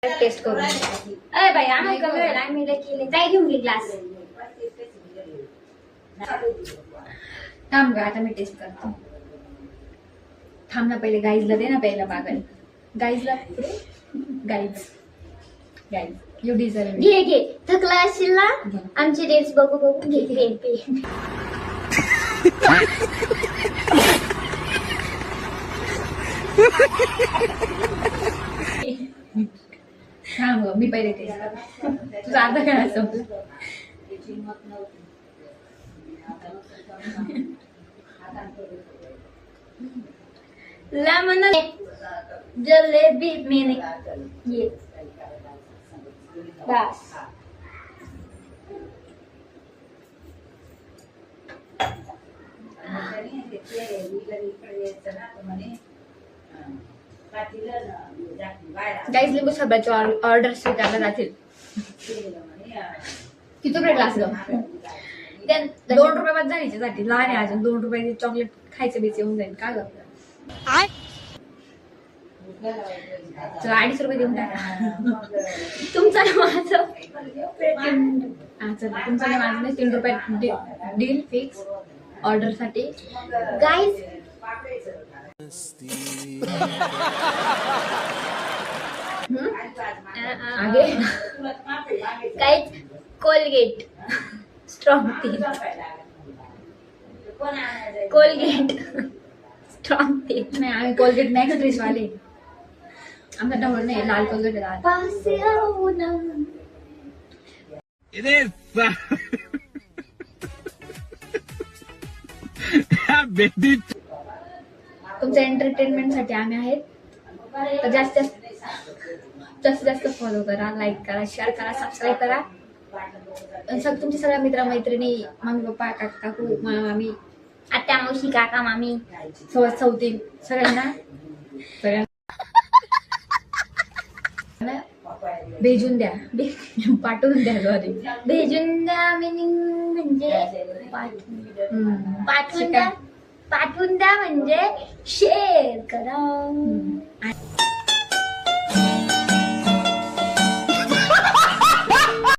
Taste करू. अरे बाई आम्ही कमी वेळेला आम्ही केले काय घेऊन घे ग्लास. थांब ग आता मी टेस्ट करतो. थांब ना पहिले गाईजला दे ना प्यायला. पागल गाईजला गाईज गाईज यू डिझर्व. घे घे थकला असेल ना आमची रील्स बघू बघू. घे घे पे. थांब ग मी पहिले टेस्ट करतो. तुझा अर्धा काय संपला. लेमन जलेबी मैंने ये बस. गाईज लिंबू सरबतची ऑर्डर स्वीकारला जातील. किती रुपये ग्लास ग. 2 रुपये बाद झाली साठी लहान आहे अजून. 2 रुपयाची चॉकलेट खायचं बेच येऊन जाईल का ग. 250 रुपये देऊन टाका. तुमचा माझं तुमचा माझं 3 रुपये डील फिक्स ऑर्डर साठी. गाईज आगे guys Colgate strong teeth. Colgate strong teeth नाही. आम्ही कोलगेट नाही का वाले. आमचा डबल नाही लाल कोलगेट आहे. तुमच्या एंटरटेनमेंट साठी आम्ही आहेत. तर जास्तीत जास्त फॉलो करा, लाईक करा, शेअर करा, सबस्क्राईब करा. तुमच्या सगळ्या मित्र मैत्रिणी, मम्मी पप्पा, काका काकू, मामी, आत्या मावशी, काका मामी, चौथी सगळ्यांना भेजून द्या. पाठवून द्या. सॉरी भेजून द्या मिनिंग म्हणजे पाठवून द्या म्हणजे शेअर करा.